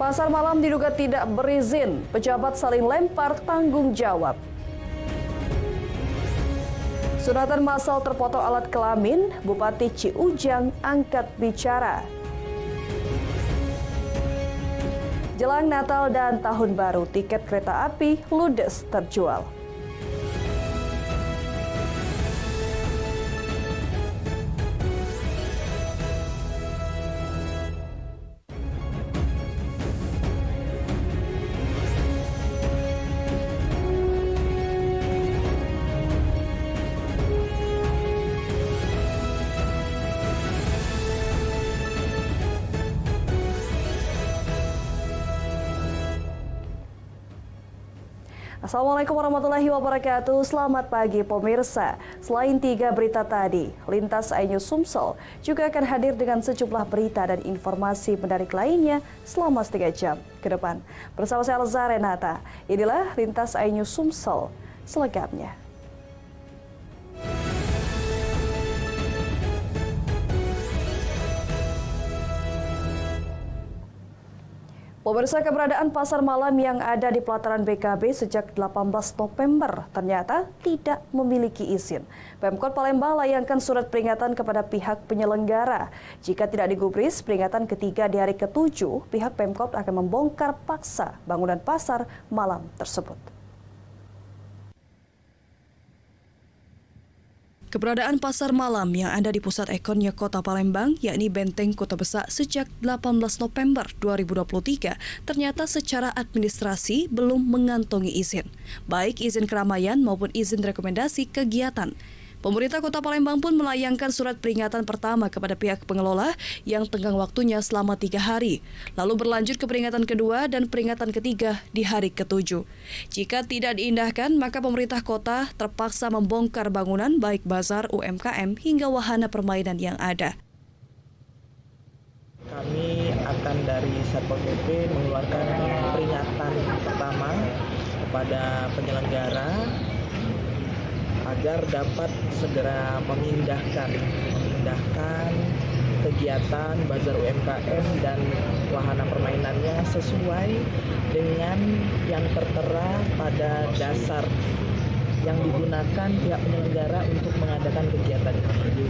Pasar malam diduga tidak berizin, pejabat saling lempar tanggung jawab. Sunatan massal terpotong alat kelamin, Bupati Ciujang angkat bicara. Jelang Natal dan Tahun Baru, tiket kereta api ludes terjual. Assalamualaikum warahmatullahi wabarakatuh. Selamat pagi pemirsa. Selain 3 berita tadi, Lintas iNews Sumsel juga akan hadir dengan sejumlah berita dan informasi menarik lainnya selama 3 jam ke depan. Bersama saya Elza Renata, inilah Lintas iNews Sumsel selengkapnya. Pemirsa, keberadaan pasar malam yang ada di pelataran BKB sejak 18 November ternyata tidak memiliki izin. Pemkot Palembang layangkan surat peringatan kepada pihak penyelenggara. Jika tidak digubris peringatan ketiga di hari ke-7, pihak Pemkot akan membongkar paksa bangunan pasar malam tersebut. Keberadaan pasar malam yang ada di pusat ikonnya Kota Palembang, yakni Benteng Kota Besar sejak 18 November 2023, ternyata secara administrasi belum mengantongi izin, baik izin keramaian maupun izin rekomendasi kegiatan. Pemerintah Kota Palembang pun melayangkan surat peringatan pertama kepada pihak pengelola yang tenggang waktunya selama 3 hari, lalu berlanjut ke peringatan kedua dan peringatan ketiga di hari ke-7. Jika tidak diindahkan, maka pemerintah kota terpaksa membongkar bangunan baik bazar, UMKM, hingga wahana permainan yang ada. Kami akan dari Satpol PP mengeluarkan peringatan pertama kepada penyelenggara agar dapat segera memindahkan kegiatan bazar UMKM dan wahana permainannya sesuai dengan yang tertera pada dasar yang digunakan pihak penyelenggara untuk mengadakan kegiatan ini.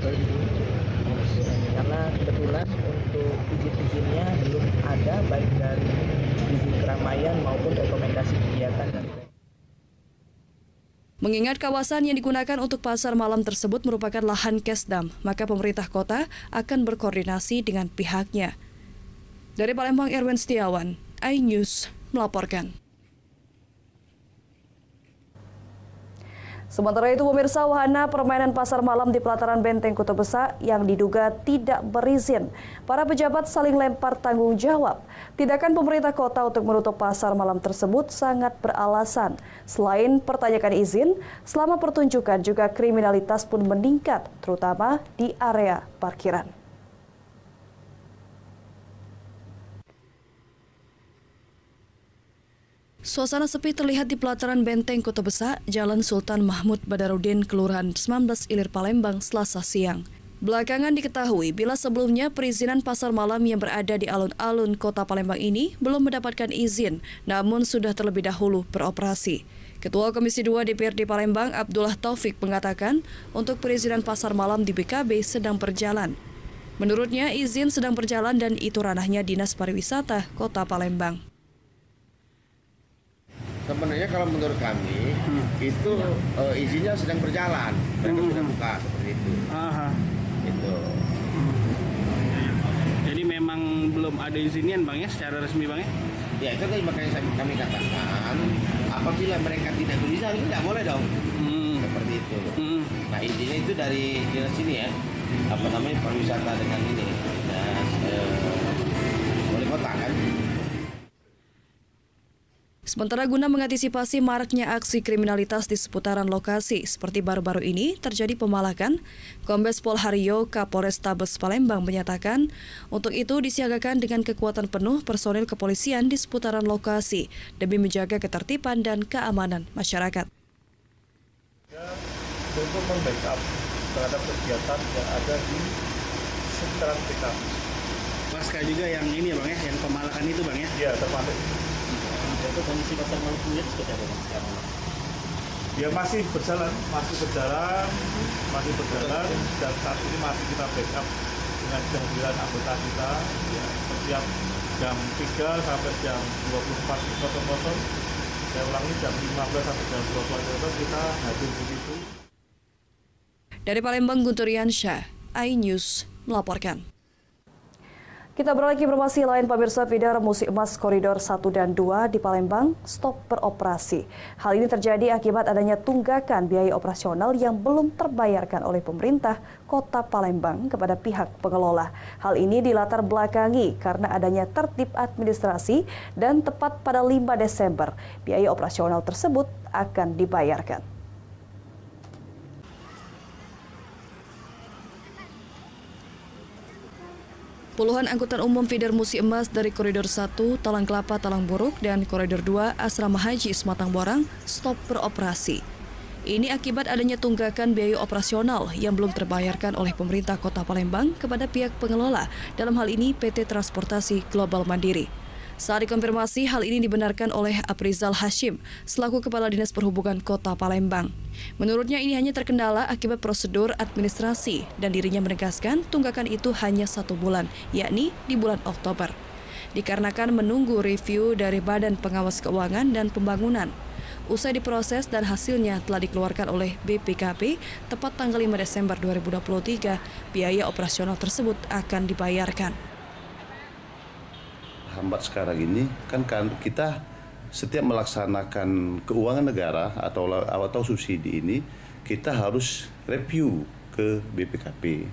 Karena kebetulan untuk izin-izinnya belum ada baik dari izin keramaian maupun rekomendasi kegiatan dari Mengingat kawasan yang digunakan untuk pasar malam tersebut merupakan lahan Kesdam, maka pemerintah kota akan berkoordinasi dengan pihaknya. Dari Palembang, Erwin Setiawan, iNews melaporkan. Sementara itu, pemirsa, wahana permainan pasar malam di pelataran Benteng Kota Besar yang diduga tidak berizin. Para pejabat saling lempar tanggung jawab. Tindakan pemerintah kota untuk menutup pasar malam tersebut sangat beralasan. Selain pertanyakan izin, selama pertunjukan juga kriminalitas pun meningkat, terutama di area parkiran. Suasana sepi terlihat di pelataran Benteng Kota Besar, Jalan Sultan Mahmud Badarudin, Kelurahan 19 Ilir, Palembang, Selasa siang. Belakangan diketahui bila sebelumnya perizinan pasar malam yang berada di alun-alun Kota Palembang ini belum mendapatkan izin, namun sudah terlebih dahulu beroperasi. Ketua Komisi 2 DPRD Palembang, Abdullah Taufik, mengatakan untuk perizinan pasar malam di BKB sedang berjalan. Menurutnya, izin sedang berjalan dan itu ranahnya Dinas Pariwisata Kota Palembang. Sebenarnya kalau menurut kami itu izinnya sedang berjalan, mereka sudah buka seperti itu. Itu. Jadi memang belum ada izinnya bang ya secara resmi bang ya? Ya itu kan makanya kami katakan apabila mereka tidak berizin itu tidak boleh dong. Seperti itu. Nah izinnya itu dari dinas sini ya, pariwisata dengan ini, wali kota kan. Sementara guna mengantisipasi maraknya aksi kriminalitas di seputaran lokasi seperti baru-baru ini terjadi pemalakan, Kombes Pol Haryo Kapolrestabes Palembang menyatakan untuk itu disiagakan dengan kekuatan penuh personil kepolisian di seputaran lokasi demi menjaga ketertiban dan keamanan masyarakat. Untuk membackup terhadap kegiatan yang ada di seputaran BKB. pasca juga yang ini ya Bang ya, yang pemalakan itu Bang ya? Iya, terpantau. Itu kondisi pasar malam sendiri seperti apa Bang sekarang? Ya masih berjalan dan saat ini masih kita backup dengan kehadiran anggota kita ya, setiap jam 3 sampai jam 24.00. Saya ulangi jam 15 sampai jam 24.00 kita hadir di situ. Dari Palembang, Guntur Yansyah, iNews melaporkan. Kita beralih ke informasi lain, pemirsa. Feeder Musim Emas Koridor 1 dan 2 di Palembang stop beroperasi. Hal ini terjadi akibat adanya tunggakan biaya operasional yang belum terbayarkan oleh pemerintah Kota Palembang kepada pihak pengelola. Hal ini dilatar belakangi karena adanya tertib administrasi dan tepat pada 5 Desember biaya operasional tersebut akan dibayarkan. Puluhan angkutan umum feeder Musim Emas dari Koridor 1, Talang Kelapa, Talang Buruk, dan Koridor 2, Asrama Haji Sematang Borang stop beroperasi. Ini akibat adanya tunggakan biaya operasional yang belum terbayarkan oleh pemerintah Kota Palembang kepada pihak pengelola, dalam hal ini PT Transportasi Global Mandiri. Saat dikonfirmasi, hal ini dibenarkan oleh Aprizal Hashim, selaku Kepala Dinas Perhubungan Kota Palembang. Menurutnya ini hanya terkendala akibat prosedur administrasi dan dirinya menegaskan tunggakan itu hanya 1 bulan, yakni di bulan Oktober. Dikarenakan menunggu review dari Badan Pengawas Keuangan dan Pembangunan. Usai diproses dan hasilnya telah dikeluarkan oleh BPKP tepat tanggal 5 Desember 2023, biaya operasional tersebut akan dibayarkan. Hambat sekarang ini kan kita setiap melaksanakan keuangan negara atau subsidi ini kita harus review ke BPKP.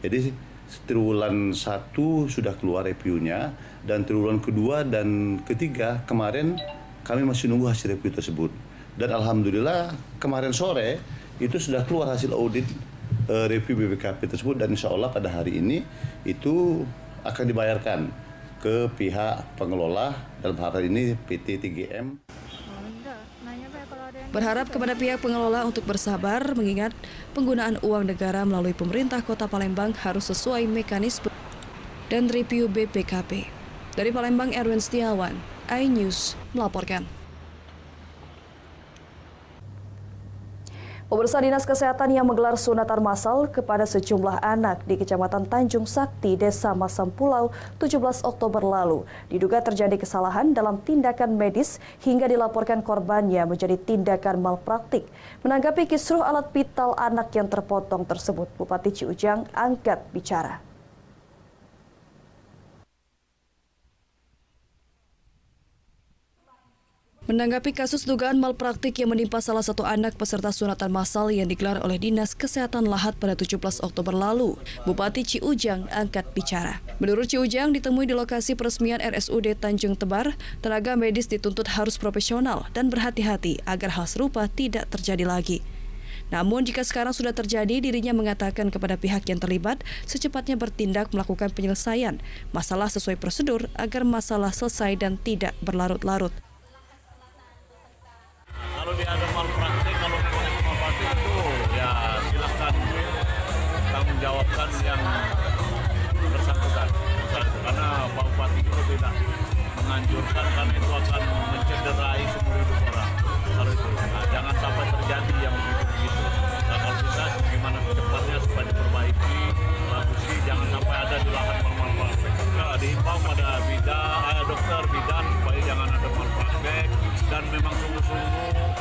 Jadi triwulan 1 sudah keluar reviewnya dan triwulan kedua dan ketiga kemarin kami masih nunggu hasil review tersebut. Dan alhamdulillah kemarin sore itu sudah keluar hasil audit review BPKP tersebut dan insya Allah pada hari ini itu akan dibayarkan ke pihak pengelola, dalam hal ini PT 3M. Berharap kepada pihak pengelola untuk bersabar mengingat penggunaan uang negara melalui pemerintah Kota Palembang harus sesuai mekanisme dan review BPKP. Dari Palembang, Erwin Setiawan, iNews melaporkan. Pemirsa, Dinas Kesehatan yang menggelar sunatan massal kepada sejumlah anak di Kecamatan Tanjung Sakti, Desa Masam Pulau, 17 Oktober lalu. Diduga terjadi kesalahan dalam tindakan medis hingga dilaporkan korbannya menjadi tindakan malpraktik. Menanggapi kisruh alat vital anak yang terpotong tersebut, Bupati Ciujang angkat bicara. Menanggapi kasus dugaan malpraktik yang menimpa salah satu anak peserta sunatan massal yang digelar oleh Dinas Kesehatan Lahat pada 17 Oktober lalu, Bupati Ciujang angkat bicara. Menurut Ciujang, ditemui di lokasi peresmian RSUD Tanjung Tebar, tenaga medis dituntut harus profesional dan berhati-hati agar hal serupa tidak terjadi lagi. Namun jika sekarang sudah terjadi, dirinya mengatakan kepada pihak yang terlibat secepatnya bertindak melakukan penyelesaian masalah sesuai prosedur agar masalah selesai dan tidak berlarut-larut. Kalau dia ada malpraktik, kalau memang itu malpraktik itu ya silakan tanggung jawabkan yang bersangkutan. Karena Pak Bupati juga tidak menganjurkan karena itu akan mencederai seumur hidup orang. Kalau itu, jangan sampai terjadi yang begitu. Nah, kalau bisa gimana secepatnya supaya diperbaiki, bagusi jangan sampai ada di lahan malpraktik. Nah, diimbau pada dokter bidan supaya jangan ada malpraktik dan memang sungguh-sungguh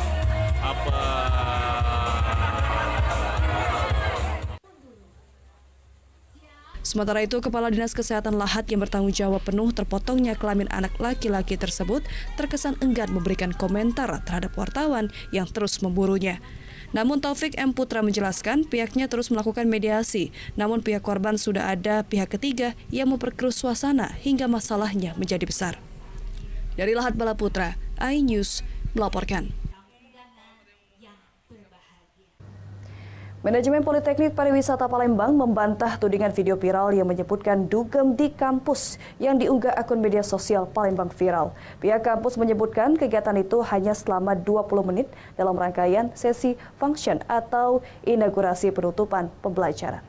Sementara itu, Kepala Dinas Kesehatan Lahat yang bertanggung jawab penuh terpotongnya kelamin anak laki-laki tersebut terkesan enggan memberikan komentar terhadap wartawan yang terus memburunya. Namun Taufik M. Putra menjelaskan pihaknya terus melakukan mediasi, namun pihak korban sudah ada pihak ketiga yang memperkeruh suasana hingga masalahnya menjadi besar. Dari Lahat Bala Putra, iNews melaporkan. Manajemen Politeknik Pariwisata Palembang membantah tudingan video viral yang menyebutkan dugem di kampus yang diunggah akun media sosial Palembang Viral. Pihak kampus menyebutkan kegiatan itu hanya selama 20 menit dalam rangkaian sesi function atau inaugurasi penutupan pembelajaran.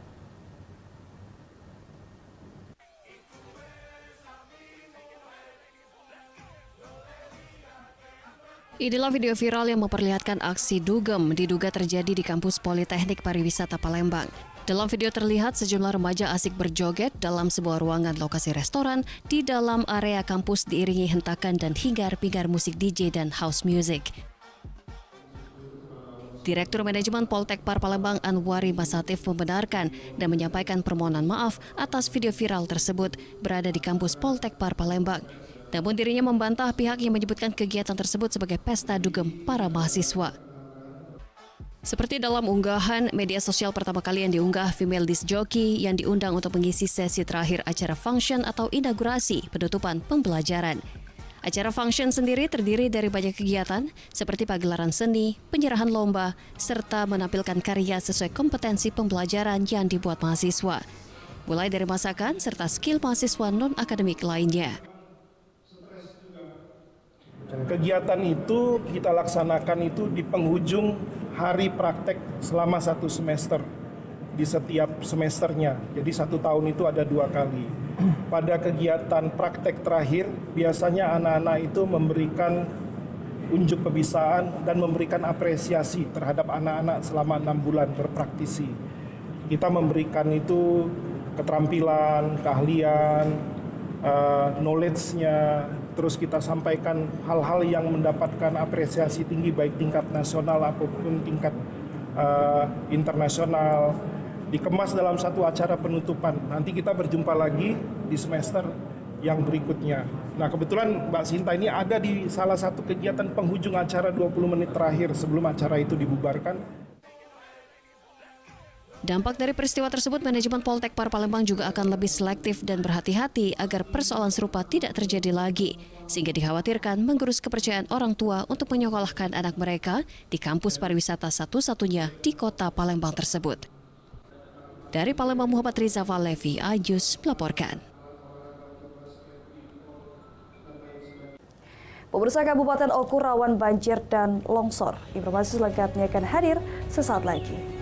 Inilah video viral yang memperlihatkan aksi dugem diduga terjadi di kampus Politeknik Pariwisata Palembang. Dalam video terlihat sejumlah remaja asik berjoget dalam sebuah ruangan lokasi restoran di dalam area kampus diiringi hentakan dan hingar-bingar musik DJ dan house music. Direktur Manajemen Poltekpar Palembang Anwari Masatif membenarkan dan menyampaikan permohonan maaf atas video viral tersebut berada di kampus Poltekpar Palembang. Namun dirinya membantah pihak yang menyebutkan kegiatan tersebut sebagai pesta dugem para mahasiswa. Seperti dalam unggahan media sosial pertama kali yang diunggah female disc jockey yang diundang untuk mengisi sesi terakhir acara function atau inaugurasi penutupan pembelajaran. Acara function sendiri terdiri dari banyak kegiatan seperti pagelaran seni, penyerahan lomba, serta menampilkan karya sesuai kompetensi pembelajaran yang dibuat mahasiswa. Mulai dari masakan serta skill mahasiswa non-akademik lainnya. Kegiatan itu kita laksanakan itu di penghujung hari praktek selama 1 semester di setiap semesternya. Jadi 1 tahun itu ada 2 kali. Pada kegiatan praktek terakhir biasanya anak-anak itu memberikan unjuk kebisaan dan memberikan apresiasi terhadap anak-anak selama 6 bulan berpraktisi. Kita memberikan itu keterampilan, keahlian, knowledge-nya, terus kita sampaikan hal-hal yang mendapatkan apresiasi tinggi baik tingkat nasional apapun tingkat internasional, dikemas dalam satu acara penutupan. Nanti kita berjumpa lagi di semester yang berikutnya. Nah, kebetulan Mbak Sinta ini ada di salah satu kegiatan penghujung acara 20 menit terakhir sebelum acara itu dibubarkan. Dampak dari peristiwa tersebut, manajemen Poltekpar Palembang juga akan lebih selektif dan berhati-hati agar persoalan serupa tidak terjadi lagi, sehingga dikhawatirkan menggerus kepercayaan orang tua untuk menyekolahkan anak mereka di kampus pariwisata satu-satunya di kota Palembang tersebut. Dari Palembang, Muhammad Riza Valevi, Ajus melaporkan. Pemirsa, Kabupaten Oku rawan banjir dan longsor. Informasi selengkapnya akan hadir sesaat lagi.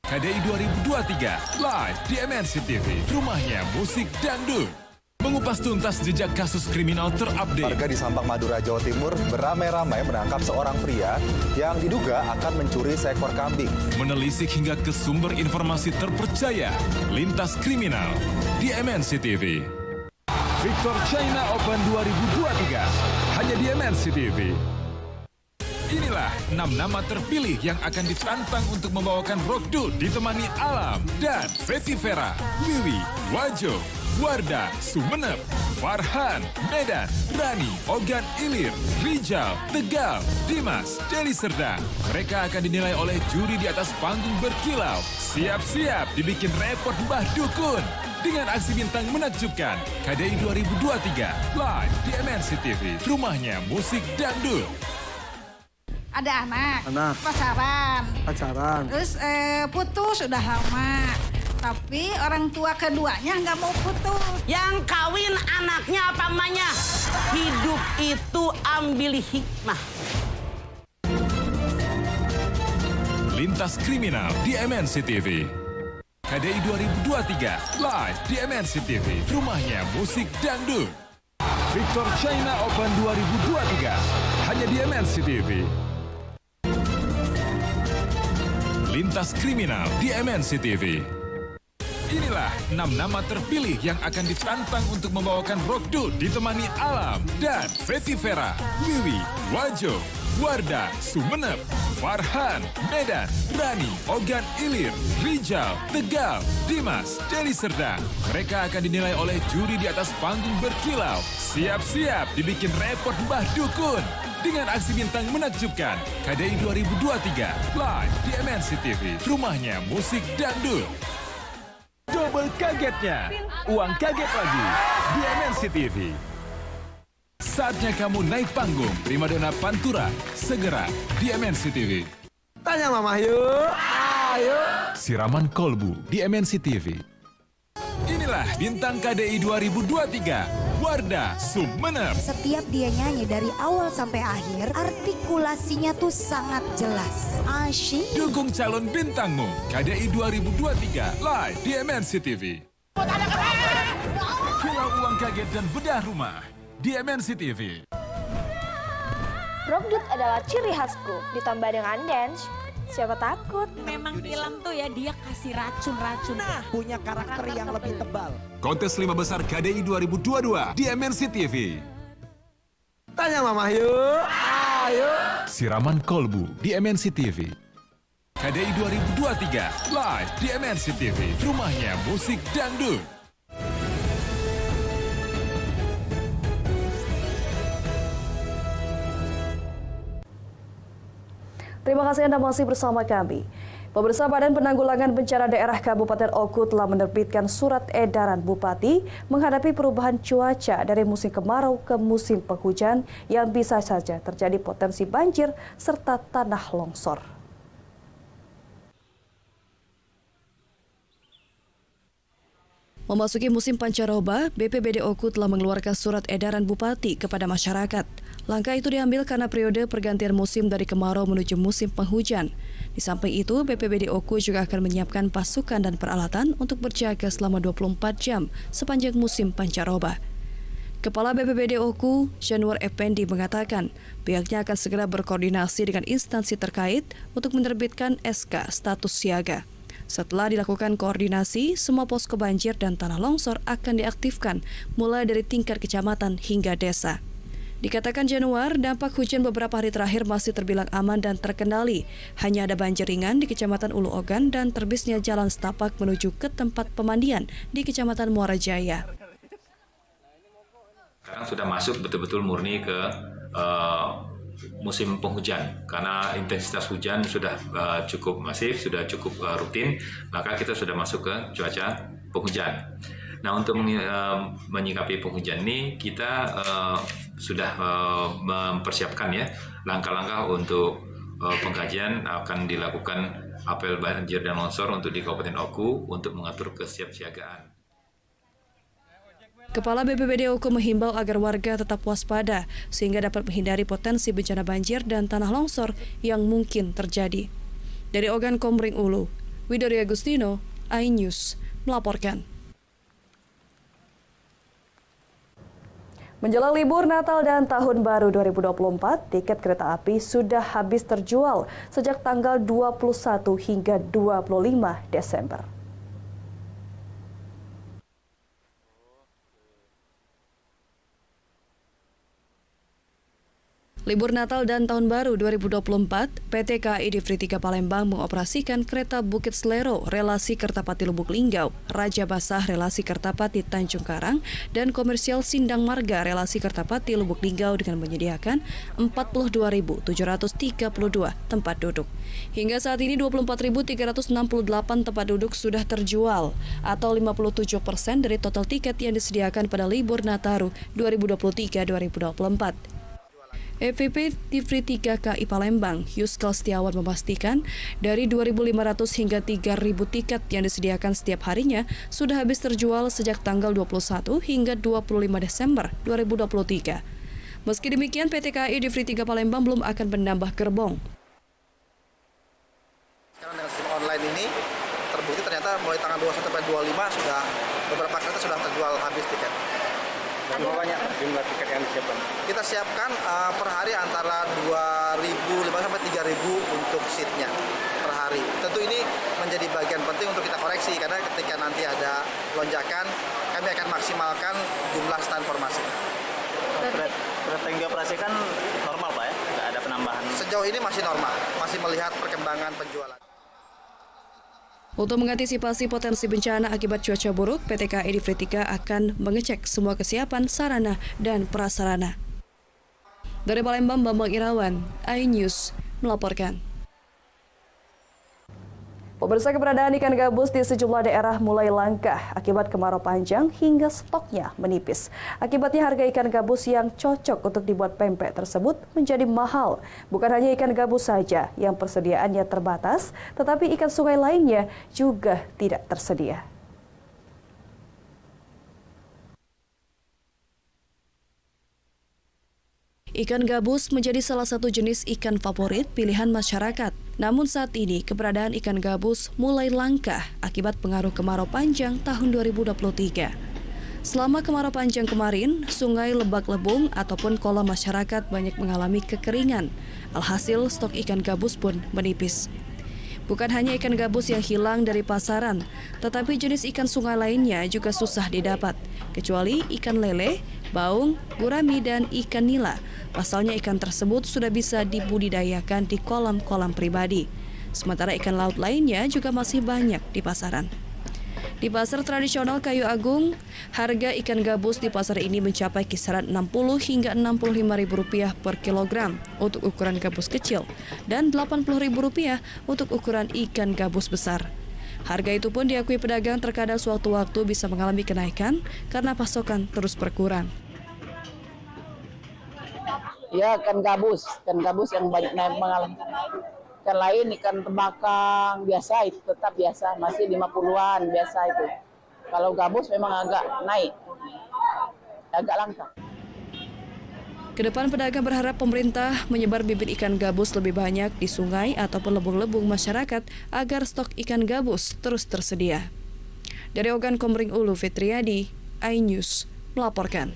KDI 2023 live di MNC TV, rumahnya musik dangdut. Mengupas tuntas jejak kasus kriminal terupdate. Warga di Sampang, Madura, Jawa Timur beramai-ramai menangkap seorang pria yang diduga akan mencuri seekor kambing. Menelisik hingga ke sumber informasi terpercaya. Lintas kriminal di MNC TV. Victor China Open 2023 hanya di MNC TV. Inilah 6 nama terpilih yang akan ditantang untuk membawakan rockdut ditemani Alam dan Fetty Vera, Wiwi, Wajo, Wardah, Sumeneb, Farhan, Medan, Rani, Ogan Ilir, Rijal, Tegal, Dimas, Deli Serdang. Mereka akan dinilai oleh juri di atas panggung berkilau. Siap-siap dibikin repot Mbah Dukun. Dengan aksi bintang menakjubkan, KDI 2023 live di MNC TV, rumahnya musik dangdut. Ada anak, pacaran, terus putus sudah lama, tapi orang tua keduanya nggak mau putus. Yang kawin anaknya apa emaknya? Hidup itu ambil hikmah. Lintas kriminal di MNC TV. KDI 2023 live di MNC TV, rumahnya musik dangdut. Victor China Open 2023 hanya di MNC TV. Lintas kriminal di MNC TV. Inilah 6 nama terpilih yang akan ditantang untuk membawakan rockdut ditemani Alam dan Fetty Vera, Wiwi, Wajo, Wardah, Sumeneb, Farhan, Medan, Rani, Ogan Ilir, Rijal, Tegal, Dimas, Deli Serdang. Mereka akan dinilai oleh juri di atas panggung berkilau. Siap-siap dibikin repot Mbah Dukun. Dengan aksi bintang menakjubkan, KDI 2023 live di MNC TV, rumahnya musik dangdut. Double kagetnya, uang kaget lagi di MNC TV. Saatnya kamu naik panggung primadona Pantura, segera di MNC TV. Tanya Mama yuk, ayo. Siraman kolbu di MNC TV. Inilah bintang KDI 2023 Wardah Sumeneb. Setiap dia nyanyi dari awal sampai akhir, artikulasinya tuh sangat jelas. Asyik. Dukung calon bintangmu KDI 2023 live di MNC TV. Pulau uang kaget dan bedah rumah di MNC TV. Rockdut adalah ciri khasku, ditambah dengan dance, siapa takut? Memang film tuh ya, dia kasih racun-racun. Nah, punya karakter yang lebih tebal. Kontes 5 besar KDI 2022 di MNC TV. Tanya Mama yuk, ayo. Siraman kolbu di MNC TV. KDI 2023 live di MNC TV. Rumahnya musik dangdut. Terima kasih Anda masih bersama kami. Pemirsa, Badan Penanggulangan Bencana Daerah Kabupaten Oku telah menerbitkan surat edaran Bupati menghadapi perubahan cuaca dari musim kemarau ke musim penghujan yang bisa saja terjadi potensi banjir serta tanah longsor. Memasuki musim pancaroba, BPBD Oku telah mengeluarkan surat edaran Bupati kepada masyarakat. Langkah itu diambil karena periode pergantian musim dari kemarau menuju musim penghujan. Di samping itu, BPBD Oku juga akan menyiapkan pasukan dan peralatan untuk berjaga selama 24 jam sepanjang musim pancaroba. Kepala BPBD Oku, Januar Effendi mengatakan, pihaknya akan segera berkoordinasi dengan instansi terkait untuk menerbitkan SK status siaga. Setelah dilakukan koordinasi, semua posko banjir dan tanah longsor akan diaktifkan mulai dari tingkat kecamatan hingga desa. Dikatakan Januar, dampak hujan beberapa hari terakhir masih terbilang aman dan terkendali. Hanya ada banjir ringan di Kecamatan Ulu Ogan dan terbisnya jalan setapak menuju ke tempat pemandian di Kecamatan Muara Jaya. Sekarang sudah masuk betul-betul murni ke musim penghujan, karena intensitas hujan sudah cukup masif, sudah cukup rutin, maka kita sudah masuk ke cuaca penghujan. Nah, untuk menyikapi penghujan ini, kita sudah mempersiapkan ya langkah-langkah untuk pengkajian. Akan dilakukan apel banjir dan longsor untuk di Kabupaten Oku untuk mengatur kesiapsiagaan. Kepala BPBD Oku menghimbau agar warga tetap waspada sehingga dapat menghindari potensi bencana banjir dan tanah longsor yang mungkin terjadi. Dari Ogan Komering Ulu, Widori Agustino, iNews melaporkan. Menjelang libur Natal dan Tahun Baru 2024, tiket kereta api sudah habis terjual sejak tanggal 21 hingga 25 Desember. Libur Natal dan Tahun Baru 2024, PT KAI Divri 3 Palembang mengoperasikan kereta Bukit Selero relasi Kertapati Lubuk Linggau, Raja Basah relasi Kertapati Tanjung Karang, dan Komersial Sindang Marga relasi Kertapati Lubuk Linggau dengan menyediakan 42.732 tempat duduk. Hingga saat ini 24.368 tempat duduk sudah terjual, atau 57% dari total tiket yang disediakan pada libur Nataru 2023-2024. EVP Divri 3 KAI Palembang, Yuskal Setiawan memastikan dari 2.500 hingga 3.000 tiket yang disediakan setiap harinya sudah habis terjual sejak tanggal 21 hingga 25 Desember 2023. Meski demikian, PT KAI Divri 3 Palembang belum akan menambah gerbong. Sekarang dengan sistem online ini terbukti ternyata mulai tanggal 21 sampai 25 sudah beberapa kereta sudah terjual habis tiket. Berapa banyak jumlah tiket yang disiapkan? Kita siapkan per hari antara 2.500 sampai 3.000 untuk seatnya per hari. Tentu ini menjadi bagian penting untuk kita koreksi karena ketika nanti ada lonjakan, kami akan maksimalkan jumlah stand formasi. Kereta yang dioperasikan normal Pak ya? Nggak ada penambahan? Sejauh ini masih normal, masih melihat perkembangan penjualan. Untuk mengantisipasi potensi bencana akibat cuaca buruk, PT KAI Divri 3 akan mengecek semua kesiapan sarana dan prasarana. Dari Palembang, Bambang Irawan, iNews melaporkan. Pemirsa, keberadaan ikan gabus di sejumlah daerah mulai langka akibat kemarau panjang hingga stoknya menipis. Akibatnya harga ikan gabus yang cocok untuk dibuat pempek tersebut menjadi mahal. Bukan hanya ikan gabus saja yang persediaannya terbatas, tetapi ikan sungai lainnya juga tidak tersedia. Ikan gabus menjadi salah satu jenis ikan favorit pilihan masyarakat. Namun saat ini keberadaan ikan gabus mulai langka akibat pengaruh kemarau panjang tahun 2023. Selama kemarau panjang kemarin, sungai Lebak-Lebung ataupun kolam masyarakat banyak mengalami kekeringan. Alhasil stok ikan gabus pun menipis. Bukan hanya ikan gabus yang hilang dari pasaran, tetapi jenis ikan sungai lainnya juga susah didapat, kecuali ikan lele, baung, gurami, dan ikan nila. Pasalnya ikan tersebut sudah bisa dibudidayakan di kolam-kolam pribadi. Sementara ikan laut lainnya juga masih banyak di pasaran. Di pasar tradisional Kayu Agung, harga ikan gabus di pasar ini mencapai kisaran Rp60 hingga Rp65.000 per kilogram untuk ukuran gabus kecil dan Rp80.000 untuk ukuran ikan gabus besar. Harga itu pun diakui pedagang terkadang sewaktu-waktu bisa mengalami kenaikan karena pasokan terus berkurang. Ya, ikan gabus yang banyak mengalami. Ikan lain, ikan tembakang biasa itu tetap biasa, masih 50-an biasa itu. Kalau gabus memang agak naik, agak langka. Kedepan pedagang berharap pemerintah menyebar bibit ikan gabus lebih banyak di sungai ataupun lebung-lebung masyarakat agar stok ikan gabus terus tersedia. Dari Ogan Komering Ulu, Fitriadi, iNews melaporkan.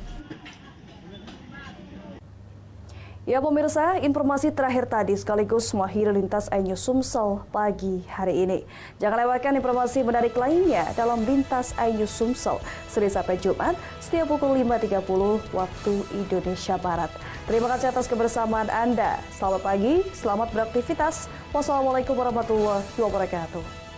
Ya pemirsa, informasi terakhir tadi sekaligus mengakhiri Lintas iNews Sumsel pagi hari ini. Jangan lewatkan informasi menarik lainnya dalam Lintas iNews Sumsel, Senin sampai Jumat, setiap pukul 5.30 waktu Indonesia Barat. Terima kasih atas kebersamaan Anda. Selamat pagi, selamat beraktivitas. Wassalamualaikum warahmatullahi wabarakatuh.